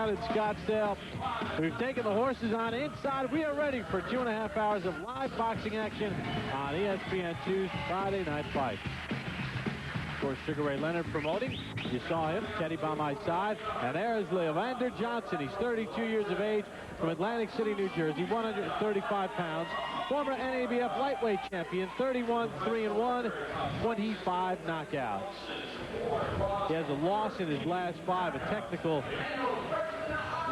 down in Scottsdale. We've taken the horses on inside. We are ready for 2.5 hours of live boxing action on ESPN2's Friday Night Fight. Of course, Sugar Ray Leonard promoting. You saw him, Teddy by my side. And there is Leavander Johnson. He's 32 years of age from Atlantic City, New Jersey, 135 pounds. Former NABF lightweight champion, 31-3-1, 25 knockouts. He has a loss in his last 5, a technical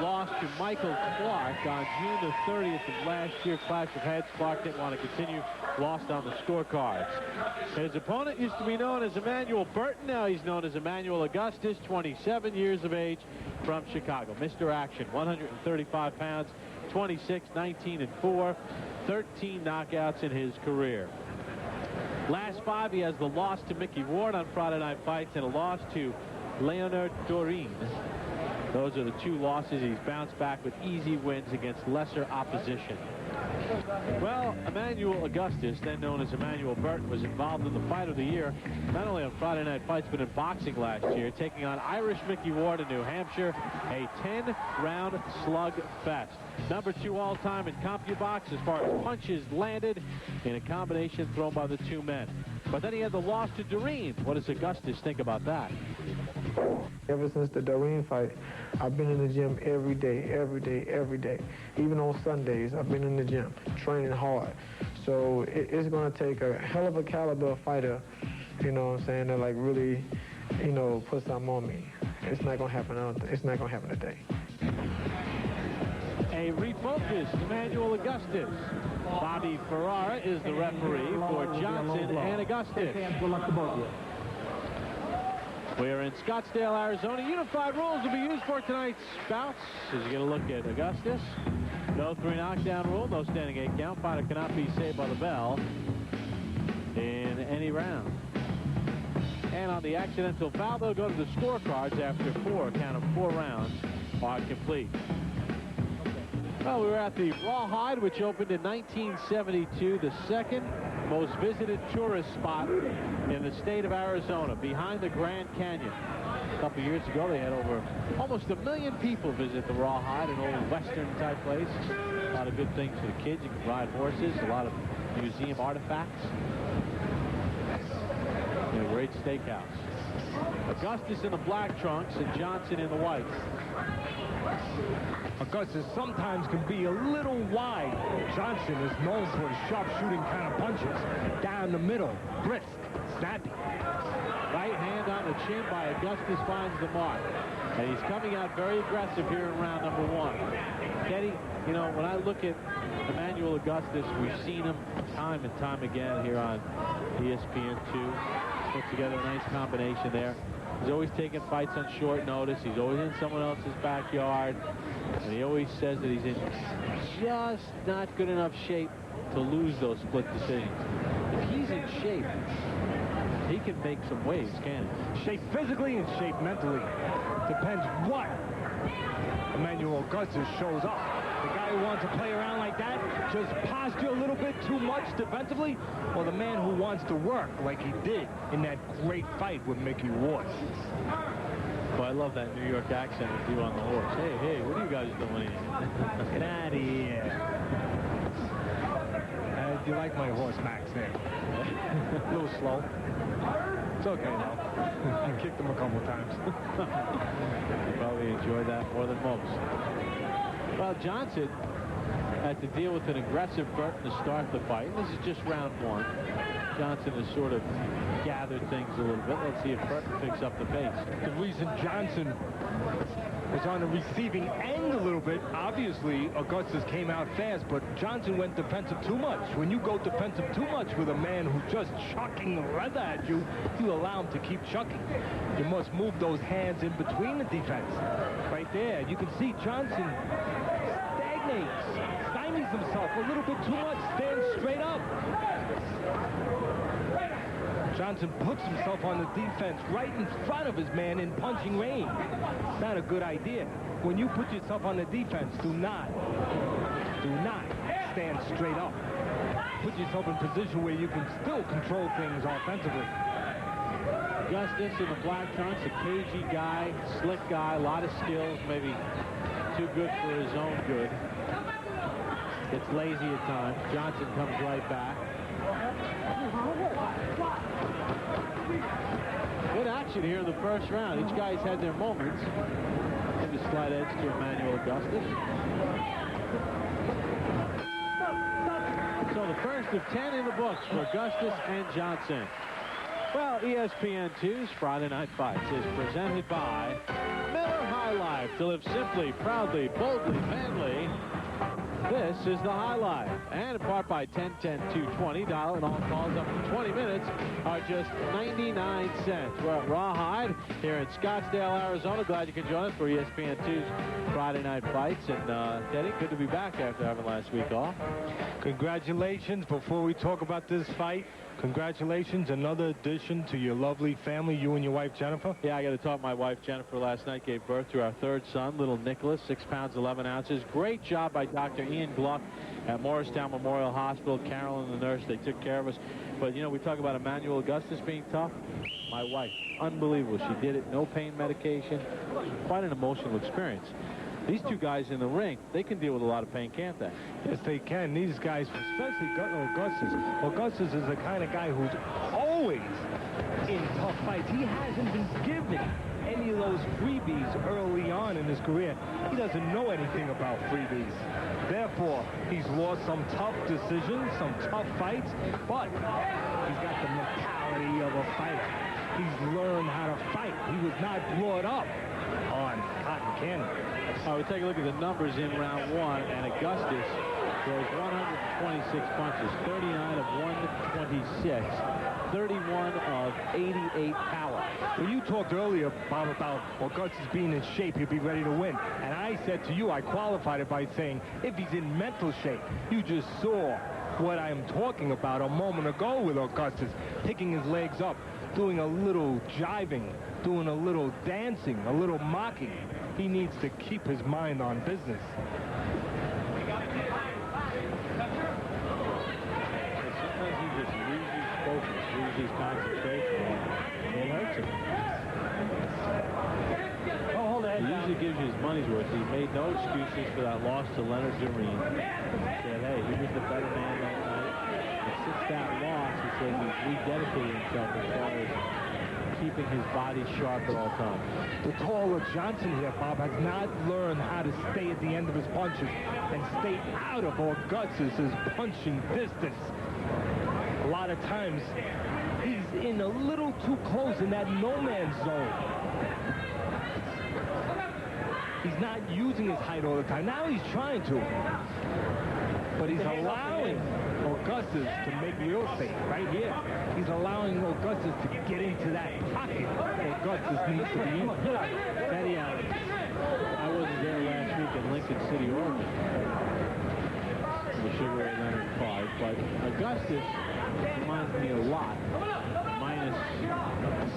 loss to Michael Clark on June the 30th of last year. Clash of heads. Clark didn't want to continue. Lost on the scorecards. His opponent used to be known as Emanuel Burton. Now he's known as Emanuel Augustus, 27 years of age, from Chicago. Mr. Action, 135 pounds, 26, 19-4, 13 knockouts in his career. Last 5, he has the loss to Mickey Ward on Friday Night Fights and a loss to Leonard Dorin. Those are the 2 losses. He's bounced back with easy wins against lesser opposition. Well, Emanuel Augustus, then known as Emanuel Burton, was involved in the fight of the year, not only on Friday Night Fights, but in boxing last year, taking on Irish Mickey Ward in New Hampshire, a 10-round slug fest. Number 2 all-time in CompuBox as far as punches landed in a combination thrown by the 2 men. But then he had the loss to Doreen. What does Augustus think about that? Ever since the Doreen fight, I've been in the gym every day, every day, every day. Even on Sundays, I've been in the gym, training hard. So it's going to take a hell of a caliber fighter, you know what I'm saying, to like really, you know, put something on me. It's not going to happen. It's not going to happen today. A refocused Emanuel Augustus. Bobby Ferrara is the referee for Johnson and Augustus. We are in Scottsdale, Arizona. Unified rules will be used for tonight's bouts. As you get a look at Augustus. No 3 knockdown rule, no standing 8 count. Fighter cannot be saved by the bell in any round. And on the accidental foul, they'll go to the scorecards after 4. Count of 4 rounds are complete. Well, we were at the Rawhide, which opened in 1972, the second most visited tourist spot in the state of Arizona, behind the Grand Canyon. A couple years ago, they had over almost 1 million people visit the Rawhide, an old Western-type place. A lot of good things for the kids. You can ride horses, a lot of museum artifacts. And a great steakhouse. Augustus in the black trunks and Johnson in the whites. Augustus sometimes can be a little wide. Johnson is known for his sharpshooting kind of punches. Down the middle, brisk, snappy. Right hand on the chin by Augustus finds the mark. And he's coming out very aggressive here in round number 1. Teddy, you know, when I look at Emanuel Augustus, we've seen him time and time again here on ESPN2. Put together a nice combination there. He's always taking fights on short notice. He's always in someone else's backyard. And he always says that he's in just not good enough shape to lose those split decisions. If he's in shape, he can make some waves, can't he? Shape physically and shape mentally. Depends what Emanuel Augustus shows up. The guy who wants to play around like that, just posture a little bit too much defensively, or the man who wants to work like he did in that great fight with Mickey Ward. Well, I love that New York accent with you on the horse. Hey, hey, what are you guys doing here? Get out of here. Do you like my horse, Max, there? A little slow. It's okay, though. I kicked him a couple times. You probably enjoyed that more than most. Well, Johnson had to deal with an aggressive Burton to start the fight. This is just round 1. Johnson has sort of gathered things a little bit. Let's see if Burton picks up the pace. The reason Johnson was on the receiving end a little bit, obviously Augustus came out fast, but Johnson went defensive too much. When you go defensive too much with a man who's just chucking the leather at you, you allow him to keep chucking. You must move those hands in between the defense. Right there, you can see Johnson stagnates, stymies himself a little bit too much, stands straight up. Johnson puts himself on the defense right in front of his man in punching range. It's not a good idea. When you put yourself on the defense, do not stand straight up. Put yourself in a position where you can still control things offensively. Augustus in the black trunks, a cagey guy, slick guy, a lot of skills, maybe too good for his own good. Gets lazy at times. Johnson comes right back. Good action here in the first round. Each guy's had their moments. Give a slight edge to Emanuel Augustus. So the first of 10 in the books for Augustus and Johnson. Well, ESPN2's Friday Night Fights is presented by Miller High Life. To live simply, proudly, boldly, manly. This is the High Life. And in part by 10-10-220. Dial and all calls up to 20 minutes are just 99 cents. We're at Rawhide here in Scottsdale, Arizona. Glad you can join us for ESPN2's Friday Night Fights. And, Teddy, good to be back after having last week off. Congratulations. Before we talk about this fight, congratulations, another addition to your lovely family, you and your wife, Jennifer. Yeah, I got to talk. My wife, Jennifer, last night gave birth to our third son, little Nicholas, 6 pounds, 11 ounces. Great job by Dr. Ian Gluck at Morristown Memorial Hospital. Carolyn, the nurse, they took care of us. But, you know, we talk about Emanuel Augustus being tough. My wife, unbelievable. She did it, no pain medication. Quite an emotional experience. These two guys in the ring, they can deal with a lot of pain, can't they? Yes, they can. These guys, especially Augustus. Augustus is the kind of guy who's always in tough fights. He hasn't been given any of those freebies early on in his career. He doesn't know anything about freebies. Therefore, he's lost some tough decisions, some tough fights, but he's got the mentality of a fighter. He's learned how to fight. He was not brought up on cotton candy. We take a look at the numbers in round one, and Augustus throws 126 punches, 39 of 126, 31 of 88 power. Well, you talked earlier, Bob, about Augustus being in shape, he'll be ready to win. And I said to you, I qualified it by saying, if he's in mental shape, you just saw what I'm talking about a moment ago with Augustus, picking his legs up, doing a little jiving, doing a little dancing, a little mocking. He needs to keep his mind on business. Sometimes he just loses focus, loses concentration. It hurts him. He usually gives you his money's worth. He made no excuses for that loss to Leonard Doreen. He said, hey, he was the better man that night. And since that loss, he said he's rededicated himself as far as keeping his body sharp at all times. The taller Johnson here, Bob, has not learned how to stay at the end of his punches and stay out of Augustus's punching distance. A lot of times, he's in a little too close in that no-man's zone. He's not using his height all the time. Now he's trying to. But he's allowing Augustus to make real estate right here. He's allowing Augustus to get into that pocket Augustus needs to be in. Teddy, I wasn't there last week in Lincoln City, Oregon, the Sugar Ray Leonard fight, but Augustus reminds me a lot, minus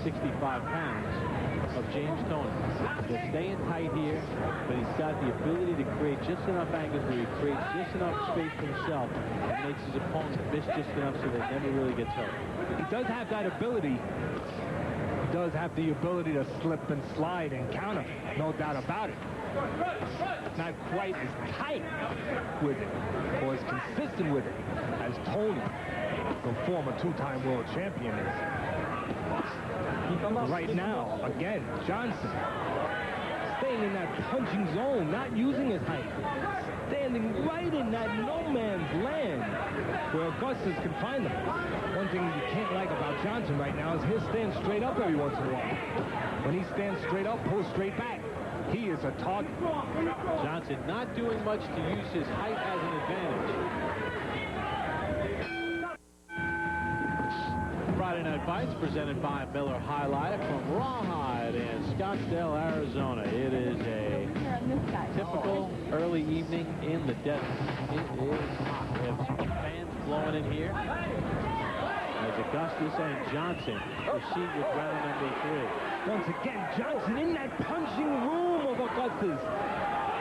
65 pounds, of James Toney. He's staying tight here, but he's got the ability to create just enough angles where he creates just enough space for himself and makes his opponent miss just enough so that he never really gets hurt. He does have that ability. He does have the ability to slip and slide and counter, no doubt about it. Not quite as tight with it or as consistent with it as Toney, the former two-time world champion, is. Right now, again, Johnson staying in that punching zone, not using his height, standing right in that no-man's land where Augustus can find him. One thing you can't like about Johnson right now is he'll stand straight up every once in a while. When he stands straight up, pulls straight back. He is a target. Johnson not doing much to use his height as an advantage. Friday Night Fights presented by Miller High Life from Rawhide in Scottsdale, Arizona. It is a typical early evening in the desert. It is hot. We have some fans blowing in here as Augustus and Johnson proceed with round number 3. Once again, Johnson in that punching room of Augustus.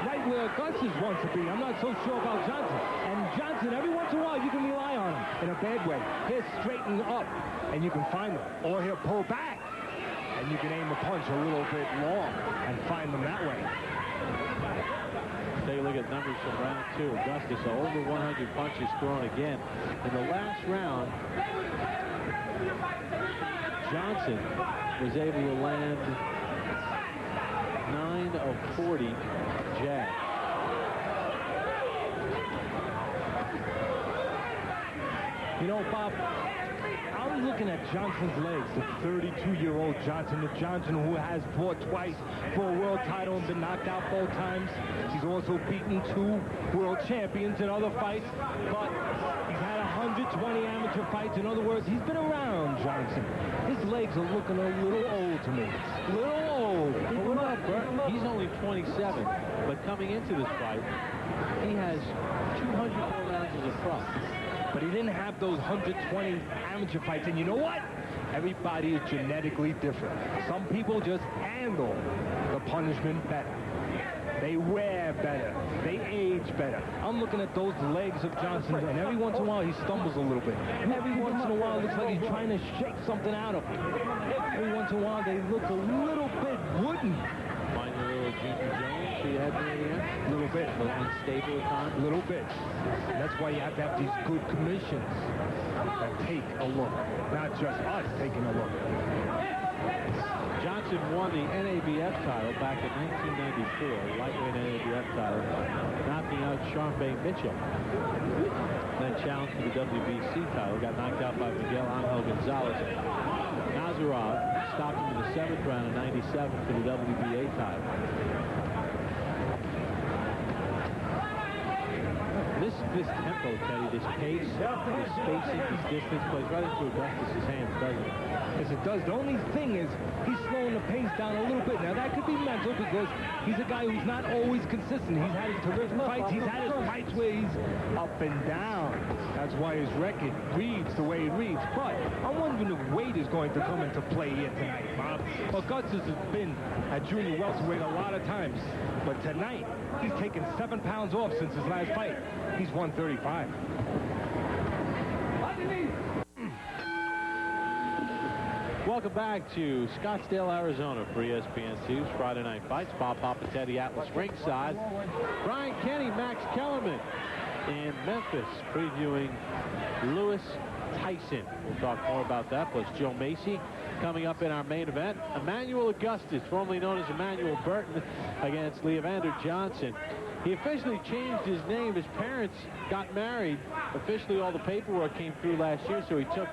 Right where Augustus wants to be. I'm not so sure about Johnson. And Johnson, every once in a while, you can rely on him in a bad way. He'll straighten up, and you can find him. Or he'll pull back, and you can aim the punch a little bit long and find them that way. numbers from round 2. Augustus over 100 punches thrown again. In the last round, Johnson was able to land 9 of 40 jabs. You know, Bob, I'm looking at Johnson's legs, the 32-year-old Johnson, the Johnson who has fought twice for a world title and been knocked out both times. He's also beaten 2 world champions in other fights, but he's had 120 amateur fights. In other words, he's been around, Johnson. His legs are looking a little old to me. A little old. But what about Burton? He's only 27, but coming into this fight, he has 200 more rounds as a pro. But he didn't have those 120 amateur fights. And you know what? Everybody is genetically different. Some people just handle the punishment better. They wear better. They age better. I'm looking at those legs of Johnson, and every once in a while he stumbles a little bit. Every once in a while it looks like he's trying to shake something out of him. Every once in a while they look a little bit wooden. Find a little Junior Jones who you had near the end? A little bit. A little unstable at times? A little bit. And that's why you have to have these good commissions that take a look. Not just us taking a look. Johnson won the NABF title back in 1994, lightweight NABF title, knocking out Sharmbe Mitchell. Then challenged for the WBC title, got knocked out by Miguel Angel Gonzalez. Nazarov stopped him in the 7th round in 97 for the WBA title. This tempo, Teddy, this pace, this spacing, this distance plays right into Augustus' hands, doesn't it? Yes, it does. The only thing is he's slowing the pace down a little bit. Now, that could be mental because he's a guy who's not always consistent. He's had his terrific fights. He's had his fights where he's up and down. That's why his record reads the way it reads. But I'm wondering if weight is going to come into play here tonight, Bob. Augustus has been at junior welterweight a lot of times. But tonight, he's taken 7 pounds off since his last fight. He's 135. Welcome back to Scottsdale, Arizona for ESPN2's Friday Night Fights. Bob Papa, Teddy Atlas ringside. Brian Kenny, Max Kellerman in Memphis previewing Lewis Tyson. We'll talk more about that, plus Joe Macy coming up in our main event. Emanuel Augustus, formerly known as Emmanuel Burton, against Leavander Johnson. He officially changed his name. His parents got married. Officially, all the paperwork came through last year, so he took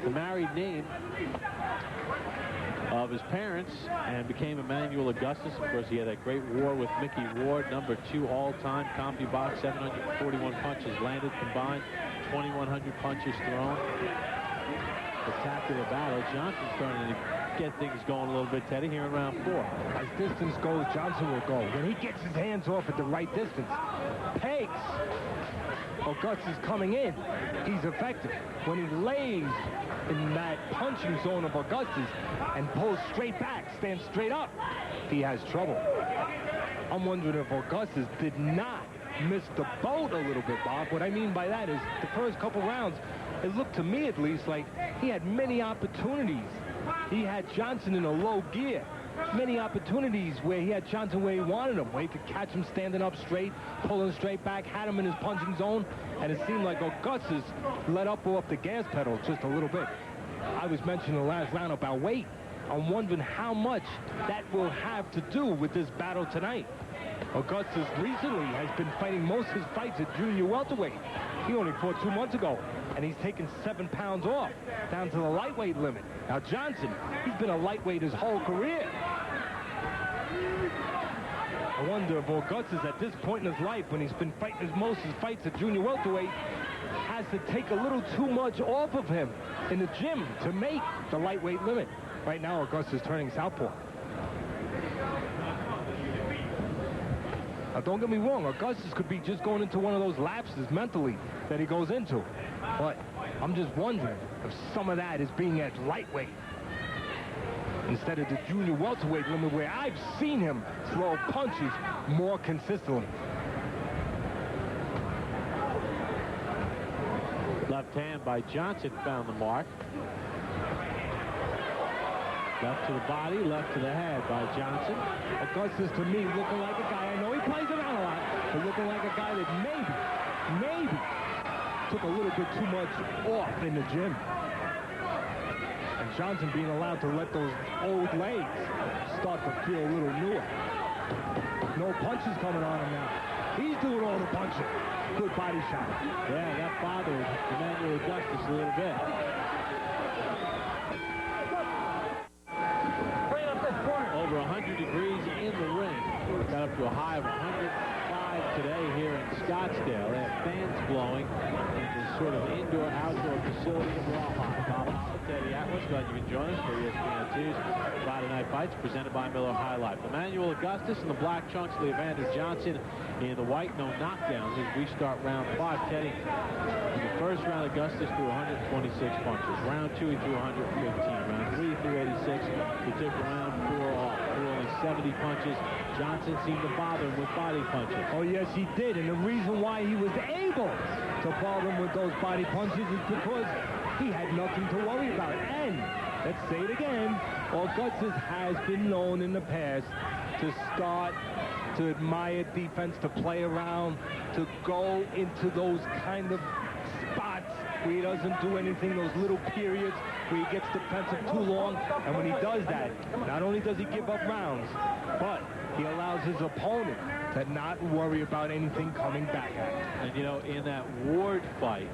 the married name of his parents and became Emanuel Augustus. Of course, he had a great war with Mickey Ward, number 2 all-time CompuBox, 741 punches landed combined, 2,100 punches thrown. Spectacular battle. Johnson's starting to get things going a little bit, Teddy, here in round 4. As distance goes, Johnson will go. When he gets his hands off at the right distance, pegs. Augustus coming in, he's effective. When he lays in that punching zone of Augustus and pulls straight back, stands straight up, he has trouble. I'm wondering if Augustus did not miss the boat a little bit, Bob. What I mean by that is the first couple rounds, it looked to me at least like he had many opportunities. He had Johnson in a low gear. Many opportunities where he had Johnson where he wanted him, where he could catch him standing up straight, pulling straight back, had him in his punching zone, and it seemed like Augustus let up off the gas pedal just a little bit. I was mentioning the last round about weight. I'm wondering how much that will have to do with this battle tonight. Augustus recently has been fighting most of his fights at junior welterweight. He only fought 2 months ago, and he's taken 7 pounds off, down to the lightweight limit. Now Johnson, he's been a lightweight his whole career. I wonder if Augustus, at this point in his life, when he's been fighting most of his fights at junior welterweight, has to take a little too much off of him in the gym to make the lightweight limit. Right now, Augustus is turning southpaw. Now, don't get me wrong, Augustus could be just going into one of those lapses mentally that he goes into. But I'm just wondering if some of that is being at lightweight instead of the junior welterweight limit, where I've seen him throw punches more consistently. Left hand by Johnson found the mark. Left to the body, left to the head by Johnson. Augustus, to me, looking like a guy, I know he plays around a lot, but looking like a guy that maybe took a little bit too much off in the gym. And Johnson being allowed to let those old legs start to feel a little newer. No punches coming on him now. He's doing all the punching. Good body shot. Yeah, that bothered Emanuel Augustus a little bit. Over 100 degrees in the ring. Got up to a high of 105 today here in Scottsdale. They have fans blowing in this sort of indoor-outdoor facility in Rawhide. Bob Hoffman, Teddy Atlas, glad you can join us for ESPN 2's Friday Night Fights presented by Miller High Life. Emanuel Augustus in the black trunks, Leavander Johnson in the white, no knockdowns as we start round 5. Teddy, in the first round, Augustus threw 126 punches. Round 2, he threw 115. Round 3, he threw 86. He took round 4 off. Threw only 70 punches. Johnson seemed to bother him with body punches. Oh, yes, he did. And the reason why he was able to bother him with those body punches is because he had nothing to worry about. And, let's say it again, Augustus has been known in the past to start to admire defense, to play around, to go into those kind of spots where he doesn't do anything, those little periods where he gets defensive too long. And when he does that, not only does he give up rounds, but he allows his opponent to not worry about anything coming back at him. And, you know, in that Ward fight,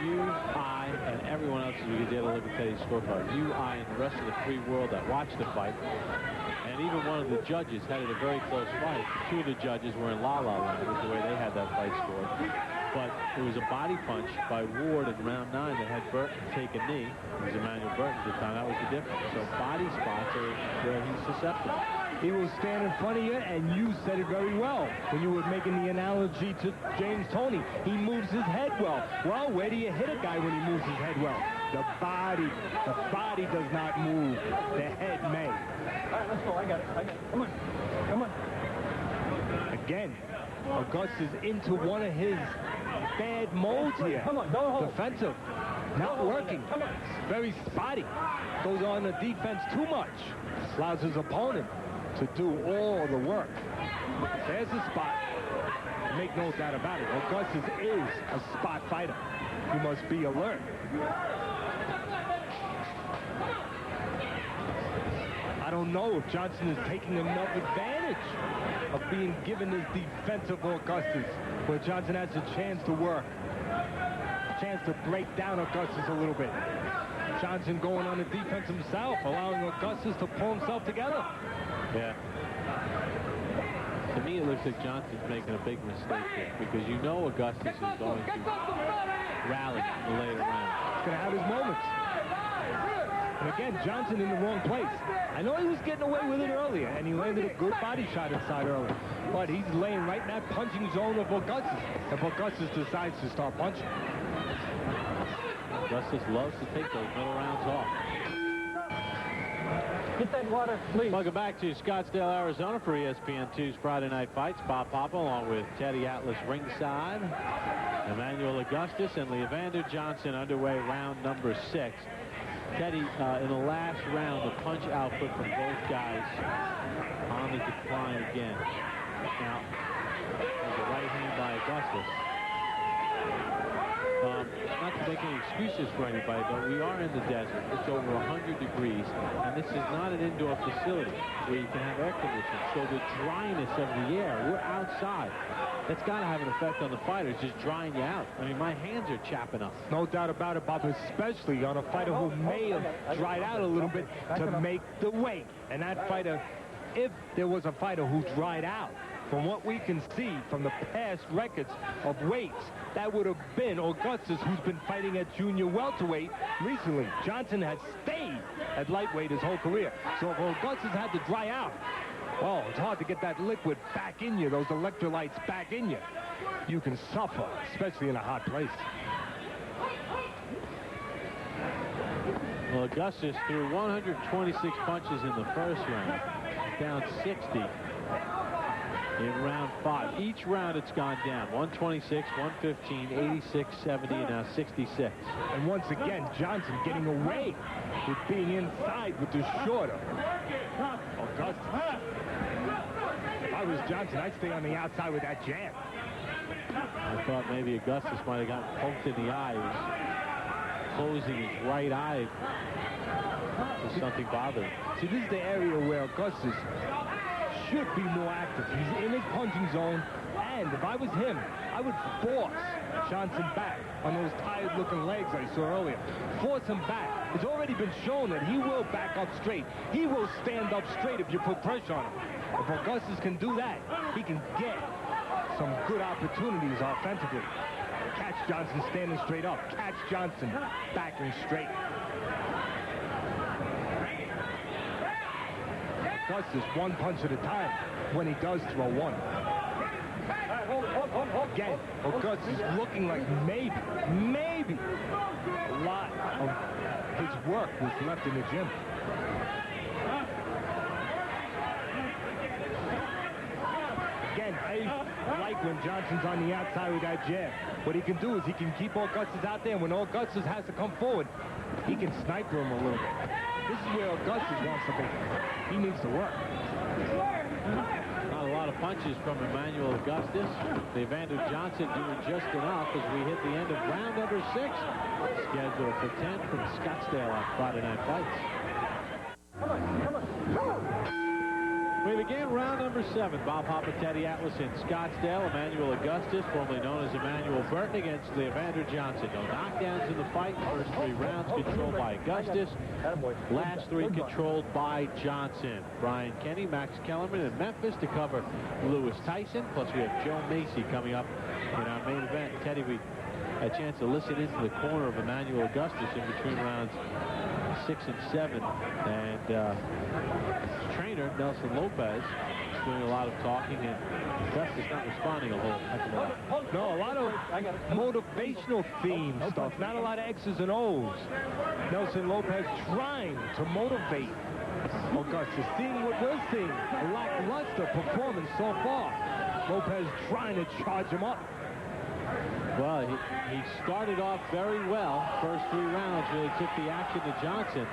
you, I, and everyone else, as we get a look at Teddy's scorecard, you, I, and the rest of the free world that watched the fight, and even one of the judges had it a very close fight. 2 of the judges were in la-la land with the way they had that fight scored. But it was a body punch by Ward in round 9 that had Burton take a knee. It was Emmanuel Burton at the time. That was the difference. So body spots are where he's susceptible. He will stand in front of you, and you said it very well when you were making the analogy to James Toney. He moves his head well. Well, where do you hit a guy when he moves his head well? The body does not move. The head may. All right, let's go. I got it. Come on. Come on. Again, Augustus into one of his bad modes here. Come on, don't hold. Defensive. Not working. Come on. Very spotty. Goes on the defense too much. Allows his opponent to do all the work. There's a spot. Make no doubt about it. Augustus is a spot fighter. You must be alert. I don't know if Johnson is taking enough advantage of being given this defensive Augustus, where Johnson has a chance to work, a chance to break down Augustus a little bit. Johnson going on the defense himself, allowing Augustus to pull himself together. Yeah. To me, it looks like Johnson's making a big mistake here, because you know Augustus is going to rally in the later rounds. He's going to have his moments. And again, Johnson in the wrong place. I know he was getting away with it earlier, and he landed a good body shot inside earlier. But he's laying right in that punching zone of Augustus. If Augustus decides to start punching. Augustus loves to take those middle rounds off. Get that water, please. Welcome back to Scottsdale, Arizona for ESPN 2's Friday Night Fights. Bob Papa along with Teddy Atlas ringside. Emmanuel Augustus and Leavander Johnson underway round number 6. Teddy, in the last round, the punch output from both guys on the decline again. Now, there's a right hand by Augustus. Not to make any excuses for anybody, but we are in the desert. It's over 100 degrees, and this is not an indoor facility where you can have air conditioning. So the dryness of the air, we're outside. That's got to have an effect on the fighters, just drying you out. I mean, my hands are chapping up. No doubt about it, Bob, especially on a fighter who may have dried out a little bit to make the weight. And that fighter, if there was a fighter who dried out, from what we can see from the past records of weights, that would have been Augustus, who's been fighting at junior welterweight recently. Johnson has stayed at lightweight his whole career. So if Augustus had to dry out, well, it's hard to get that liquid back in you, those electrolytes back in you. You can suffer, especially in a hot place. Well, Augustus threw 126 punches in the first round. Down 60 in round 5. Each round it's gone down. 126, 115, 86, 70, and now 66. And once again, Johnson getting away with being inside with the shorter Augustus. I was Johnson, I'd stay on the outside with that jab. I thought maybe Augustus might have gotten poked in the eye. He was closing his right eye. There's something bothering. See, this is the area where Augustus should be more active. He's in his punching zone, and if I was him, I would force Johnson back on those tired-looking legs I saw earlier. Force him back. It's already been shown that he will back up straight. He will stand up straight if you put pressure on him. If Augustus can do that, he can get some good opportunities offensively. Catch Johnson standing straight up. Catch Johnson backing straight. Augustus one punch at a time when he does throw one. Again, Augustus looking like maybe a lot of his work was left in the gym. Again, I like when Johnson's on the outside with that jab. What he can do is he can keep Augustus out there, and when Augustus has to come forward, he can sniper him a little bit. This is where Augustus wants something. He needs to work. Not a lot of punches from Emanuel Augustus. Leavander Johnson doing just enough as we hit the end of round number 6. Scheduled for 10 from Scottsdale on Friday Night Fights. We begin round number 7. Bob Hopper, Teddy Atlas in Scottsdale. Emanuel Augustus, formerly known as Emmanuel Burton, against Leavander Johnson. No knockdowns in the fight. First 3 rounds controlled by Augustus. Last 3 controlled by Johnson. Brian Kenny, Max Kellerman in Memphis to cover Lewis Tyson. Plus we have Joe Macy coming up in our main event. Teddy, we had a chance to listen into the corner of Emanuel Augustus in between rounds 6 and 7. And his trainer, Nelson Lopez, is doing a lot of talking, and Augustus not responding a whole heck of a lot. No, a lot of motivational theme stuff, not a lot of X's and O's. Nelson Lopez trying to motivate Augustus, seeing what we're seeing, a lackluster performance so far. Lopez trying to charge him up. Well, he started off very well. First 3 rounds really took the action to Johnson.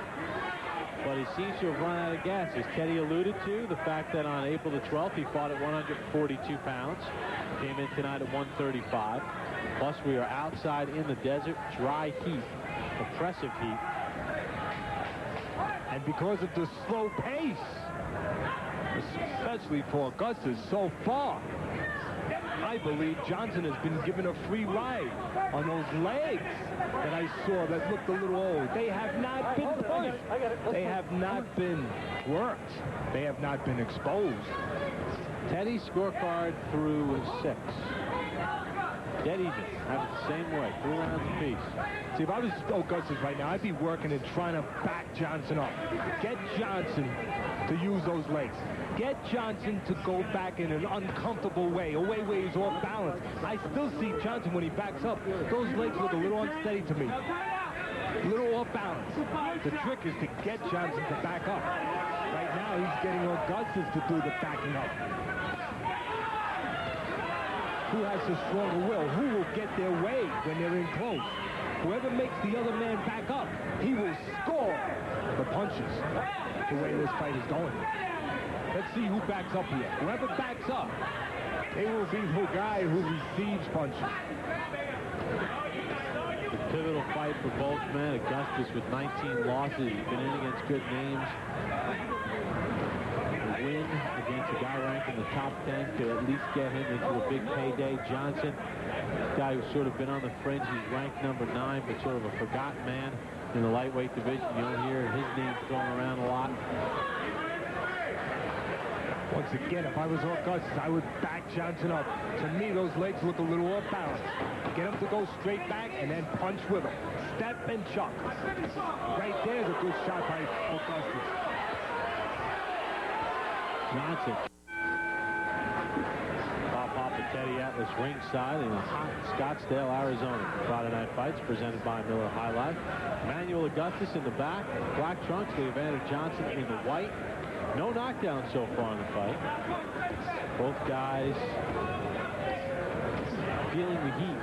But he seems to have run out of gas. As Teddy alluded to, the fact that on April the 12th, he fought at 142 pounds. Came in tonight at 135. Plus, we are outside in the desert, dry heat, oppressive heat. And because of the slow pace, especially for Augustus so far, I believe Johnson has been given a free ride on those legs that I saw that looked a little old. They have not been pushed. They have not been worked. They have not been exposed. Teddy's scorecard through 6. Dead even. Have it the same way. 3 rounds apiece. See, if I was Augustus right now, I'd be working and trying to back Johnson up. Get Johnson to use those legs. Get Johnson to go back in an uncomfortable way, a way where he's off balance. I still see Johnson when he backs up. Those legs look a little unsteady to me. A little off balance. The trick is to get Johnson to back up. Right now, he's getting Augustus to do the backing up. Who has the stronger will? Who will get their way when they're in close? Whoever makes the other man back up, he will score the punches. The way this fight is going. Let's see who backs up here. Whoever backs up, it will be the guy who receives punches. The pivotal fight for both men. Augustus with 19 losses. He's been in against good names. A win against a guy ranked in the top 10 could at least get him into a big payday. Johnson, a guy who's sort of been on the fringe. He's ranked number 9, but sort of a forgotten man in the lightweight division. You don't hear his name thrown around a lot. Once again, if I was Augustus, I would back Johnson up. To me, those legs look a little off balance. Get him to go straight back and then punch with him. Step and chuck. Right there's a good shot by Augustus. Johnson. Bob Hopper, Teddy Atlas ringside in a hot Scottsdale, Arizona. Friday Night Fights presented by Miller High Life. Emanuel Augustus in the back, black trunks, Leavander Johnson in the white. No knockdown so far in the fight. Both guys feeling the heat.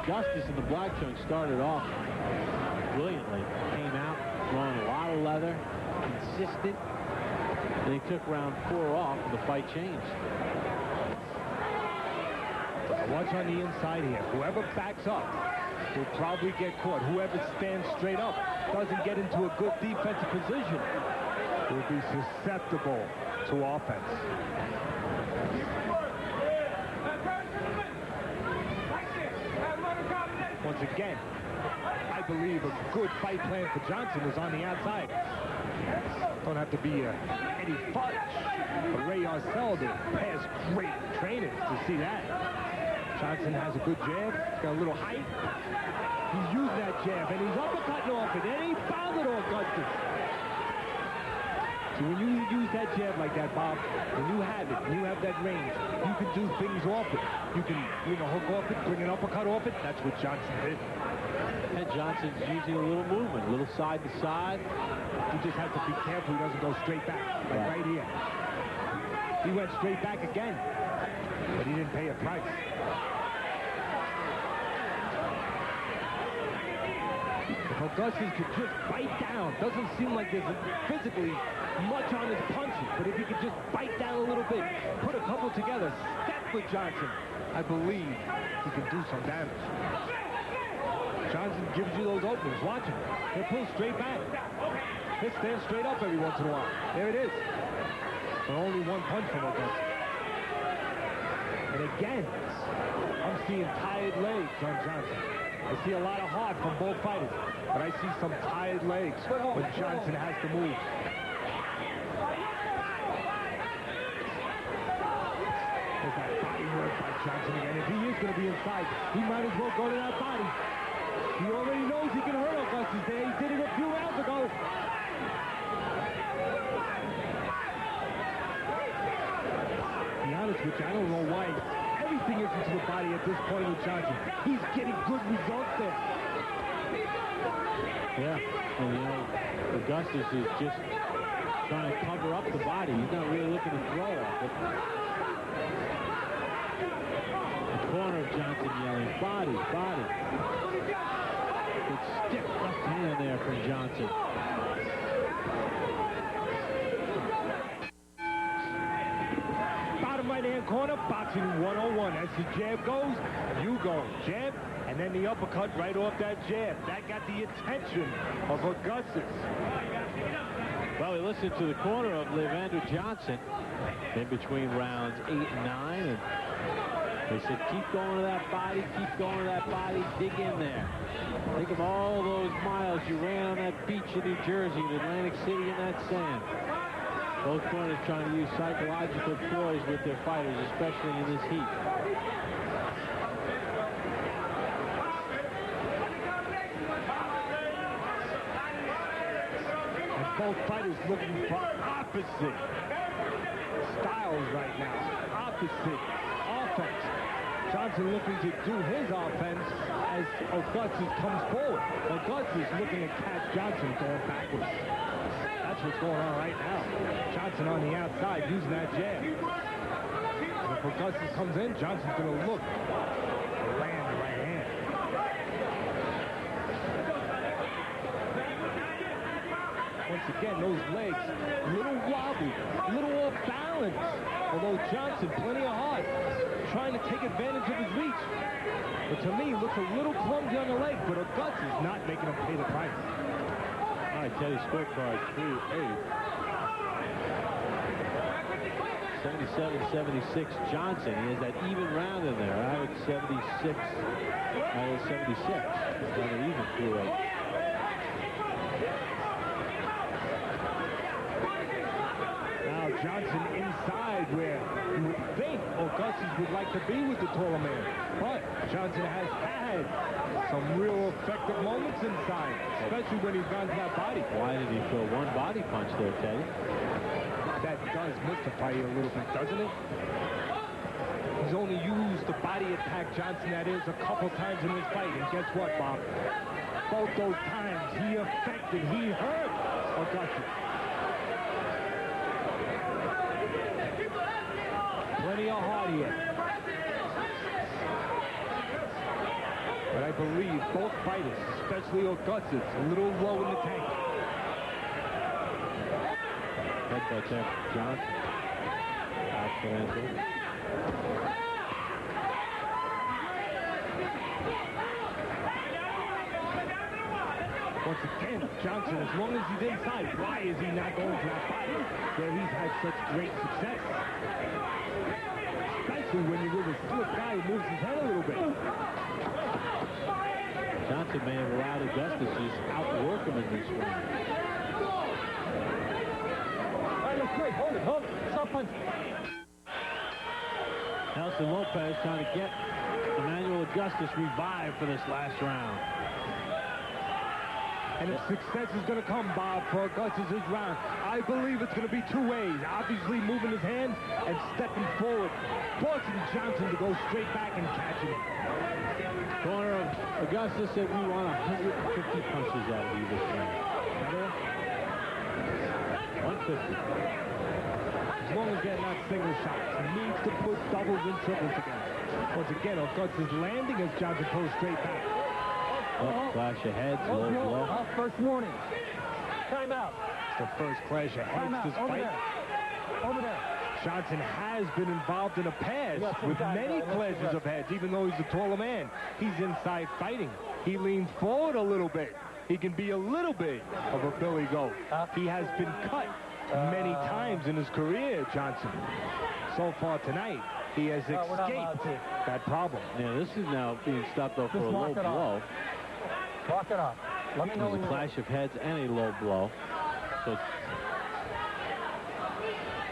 Augustus in the black trunks started off brilliantly. Came out throwing a lot of leather. Consistent. And he took round 4 off, and the fight changed. Watch on the inside here. Whoever backs up will probably get caught. Whoever stands straight up doesn't get into a good defensive position will be susceptible to offense. Once again, I believe a good fight plan for Johnson is on the outside. Don't have to be any fudge. But Ray Arcel has great trainers to see that. Johnson has a good jab, got a little height. He's using that jab, and he's uppercutting off it, and he fouled it Augustus. So when you use that jab like that, Bob, when you have it, when you have that range, you can do things off it. You can bring a hook off it, bring an uppercut off it. That's what Johnson did. And Johnson's using a little movement, a little side to side. He just has to be careful he doesn't go straight back, like right here. He went straight back again, but he didn't pay a price. If Augustus could just bite down, doesn't seem like there's physically much on his punches, but if he could just bite down a little bit, put a couple together, step with Johnson, I believe he can do some damage. Johnson gives you those openings. Watch him. He'll pull straight back. He'll stand straight up every once in a while. There it is. But only one punch from Augustus. And again, I'm seeing tired legs on Johnson. I see a lot of heart from both fighters, but I see some tired legs when Johnson has to move. There's that body work by Johnson again. If he is going to be inside, he might as well go to that body. He already knows he can hurt Augustus there. He did it a few rounds ago. To be honest with you, I don't know why everything is into the body at this point with Johnson. He's getting good results there. Yeah, and you know, Augustus is just trying to cover up the body. He's not really looking to throw off it. The corner of Johnson yelling, body, body. Good stiff left hand there from Johnson. Bottom right-hand corner, boxing 101. As the jab goes, you go. Jab, and then the uppercut right off that jab. That got the attention of Augustus. Well, we listened to the corner of Leavander Johnson in between rounds 8 and 9, and they said, keep going to that body, keep going to that body, dig in there. Think of all those miles you ran on that beach in New Jersey, in Atlantic City, in that sand. Both corners trying to use psychological ploys with their fighters, especially in this heat. And both fighters looking for opposite styles right now. Opposite offense. Johnson looking to do his offense as Augustus comes forward. Augustus looking to catch Johnson going backwards. That's what's going on right now. Johnson on the outside using that jab. And if Augustus comes in, Johnson's going to look and land the right hand. Once again, those legs, a little wobbly, a little off balance. Although Johnson, plenty of heart, trying to take advantage of his reach. But to me, looks a little clumsy on the leg, but Augustus not making him pay the price. All right, Teddy scorecard 3-8. 77-76 Johnson. He has that even round in there. I have 76. I have 76. He's got an even 3-8. Now Johnson inside where you would think Augustus would like to be with the taller man. But Johnson has had some real effective moments inside, especially when he's gone to that body. Why did he throw one body punch there, Teddy? That does mystify you a little bit, doesn't it? He's only used the body attack, Johnson, that is, a couple times in this fight. And guess what, Bob? Both those times, he affected, he hurt Augustus. Plenty of heart here. But I believe both fighters, especially Augustus, a little low in the tank. But Southpaw attempt from Johnson. Once again, Johnson, as long as he's inside, why is he not going to that fight where he's had such great success? Especially when you're with a slick guy who moves his head a little bit. Johnson may have allowed Augustus to just outwork him in this ring. All right, let's break. Hold it. Stop punching. Nelson Lopez trying to get Emanuel Augustus revived for this last round. And if success is going to come, Bob, for Augustus this round, I believe it's going to be two ways. Obviously moving his hands and stepping forward, forcing Johnson to go straight back and catching him. Corner of Augustus said we want 150 punches out of you this round. 150. As long as they're not single shots, he needs to put doubles and triples together. Once again, Augustus landing as Johnson pulls straight back. Clash of heads, low blow. First warning. Time out. It's the first clash of heads this fight. Over there. Johnson has been involved in a past with many clashes of heads, even though he's a taller man. He's inside fighting. He leans forward a little bit. He can be a little bit of a Billy Goat. He has been cut many times in his career, Johnson. So far tonight, he has escaped that problem. Yeah, this is now being stopped off for a low blow. Walk it off. Let me know when a clash of heads and a low blow. So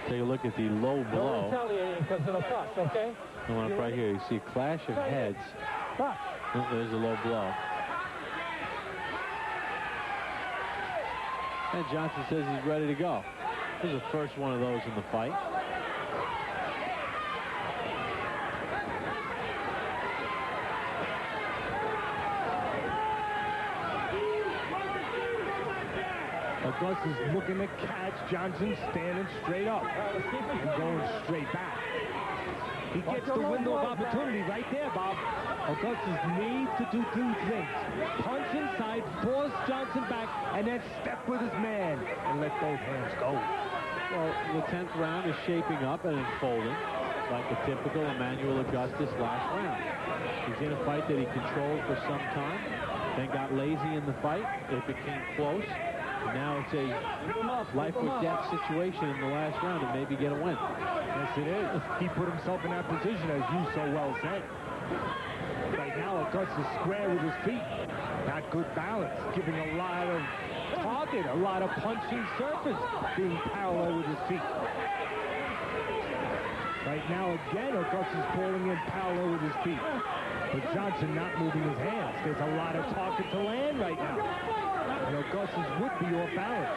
take a look at the low blow. Don't retaliate because it'll cost, okay? The one up right here, you see a clash of heads. There's a low blow. And Johnson says he's ready to go. This is the first one of those in the fight. Augustus looking to catch Johnson standing straight up and going straight back. He gets the window of opportunity right there, Bob. Augustus needs to do two things. Punch inside, force Johnson back, and then step with his man and let both hands go. Well, the 10th round is shaping up and unfolding like a typical Emanuel Augustus last round. He's in a fight that he controlled for some time, then got lazy in the fight. It became close. Now it's a life or death situation in the last round and maybe get a win. Yes, it is. He put himself in that position, as you so well said. Right now, Augustus square with his feet. Not good balance, giving a lot of target, a lot of punching surface, being parallel with his feet. Right now, again, Augustus falling in parallel with his feet. But Johnson not moving his hands. There's a lot of target to land right now. And Augustus would be off balance.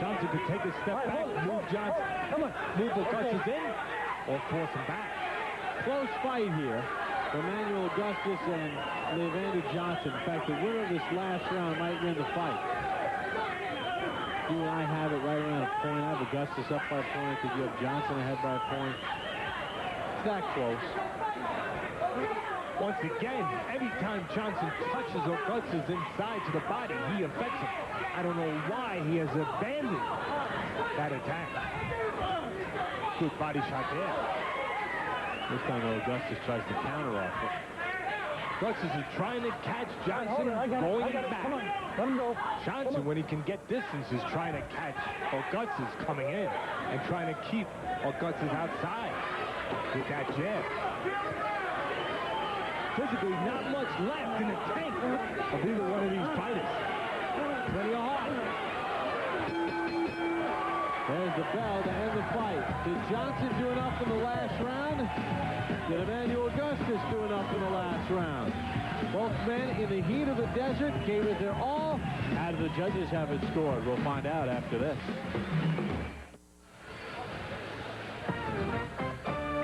Johnson could take a step back, move Augustus in, or force him back. Close fight here for Emanuel Augustus and Leavander Johnson. In fact, the winner of this last round might win the fight. You and I have it right around a point. I have Augustus up by a point. Because you have Johnson ahead by a point. It's that close. Once again, every time Johnson touches Augustus inside to the body, he affects him. I don't know why he has abandoned that attack. Good body shot there. This time Augustus tries to counter off it. Augustus is trying to catch Johnson going back. Let him go. Johnson, when he can get distance, is trying to catch Augustus coming in and trying to keep Augustus outside with that jab. Physically, not much left in the tank of either one of these fighters. Plenty of heart. There's the bell to end the fight. Did Johnson do enough in the last round? Did Emanuel Augustus do enough in the last round? Both men in the heat of the desert gave it their all. How do the judges have it scored? We'll find out after this.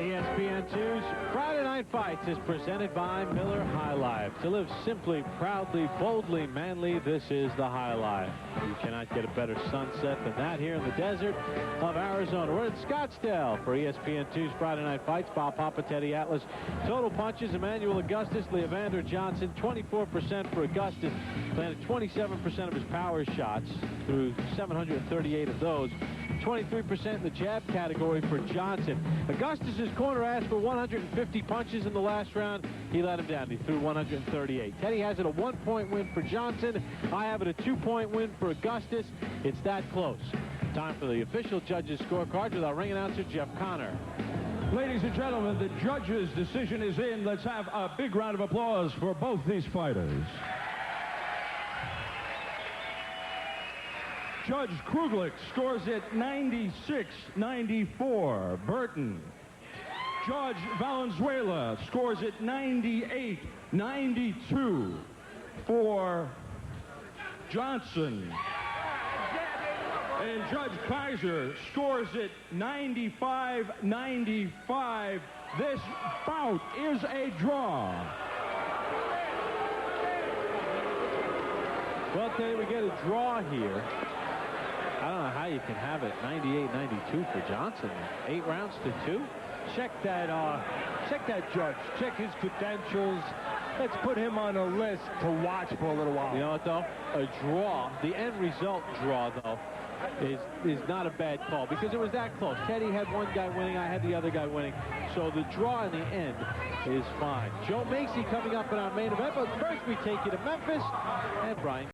ESPN 2's Friday Night Night Fights is presented by Miller High Life. To live simply, proudly, boldly, manly, this is the High Life. You cannot get a better sunset than that here in the desert of Arizona. We're in Scottsdale for ESPN2's Friday Night Fights. Bob Papa, Teddy Atlas. Total punches, Emanuel Augustus, Leavander, Johnson. 24% for Augustus. Landed 27% of his power shots through 738 of those. 23% in the jab category for Johnson. Augustus's corner asked for 150 punches in the last round. He let him down. He threw 138. Teddy has it a 1-point win for Johnson. I have it a 2-point win for Augustus. It's that close. Time for the official judges' scorecard with our ring announcer, Jeff Connor. Ladies and gentlemen, the judges' decision is in. Let's have a big round of applause for both these fighters. Judge Kruglich scores it 96-94. Burton. Judge Valenzuela scores it 98-92 for Johnson. And Judge Kaiser scores it 95-95. This bout is a draw. Well, Teddy, we get a draw here. I don't know how you can have it 98-92 for Johnson. 8 rounds to 2. Check that judge. Check his credentials. Let's put him on a list to watch for a little while. You know what, though? A draw, the end result draw, though, is not a bad call because it was that close. Teddy had one guy winning. I had the other guy winning. So the draw in the end is fine. Joe Macy coming up in our main event. But first we take you to Memphis and Brian.